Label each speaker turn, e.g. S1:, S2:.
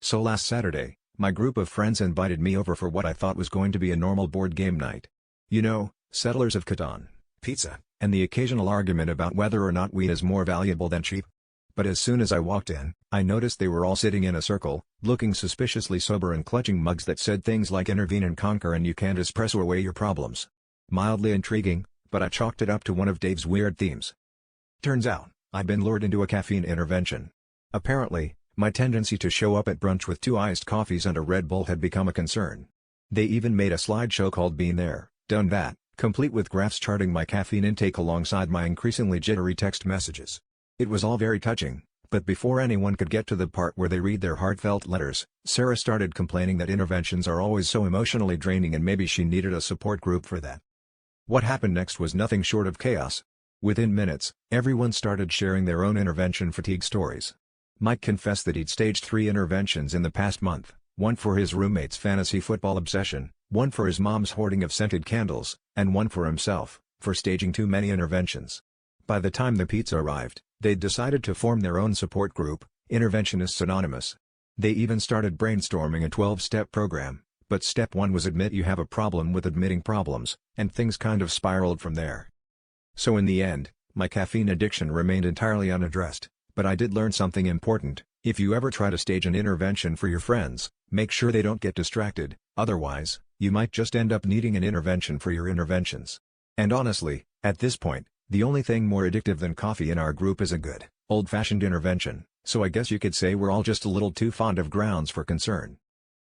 S1: So last Saturday, my group of friends invited me over for what I thought was going to be a normal board game night. You know, Settlers of Catan, pizza, and the occasional argument about whether or not weed is more valuable than cheap. But as soon as I walked in, I noticed they were all sitting in a circle, looking suspiciously sober and clutching mugs that said things like "Intervene and Conquer" and "You can't espresso away your problems." Mildly intriguing, but I chalked it up to one of Dave's weird themes. Turns out, I'd been lured into a caffeine intervention. Apparently, my tendency to show up at brunch with 2 iced coffees and a Red Bull had become a concern. They even made a slideshow called "Been There, Done That," complete with graphs charting my caffeine intake alongside my increasingly jittery text messages. It was all very touching, but before anyone could get to the part where they read their heartfelt letters, Sarah started complaining that interventions are always so emotionally draining and maybe she needed a support group for that. What happened next was nothing short of chaos. Within minutes, everyone started sharing their own intervention fatigue stories. Mike confessed that he'd staged 3 interventions in the past month, one for his roommate's fantasy football obsession, one for his mom's hoarding of scented candles, and one for himself, for staging too many interventions. By the time the pizza arrived, they'd decided to form their own support group, Interventionists Anonymous. They even started brainstorming a 12-step program, but step 1 was admit you have a problem with admitting problems, and things kind of spiraled from there. So in the end, my caffeine addiction remained entirely unaddressed, but I did learn something important: if you ever try to stage an intervention for your friends, make sure they don't get distracted, otherwise, you might just end up needing an intervention for your interventions. And honestly, at this point, the only thing more addictive than coffee in our group is a good, old-fashioned intervention, so I guess you could say we're all just a little too fond of grounds for concern.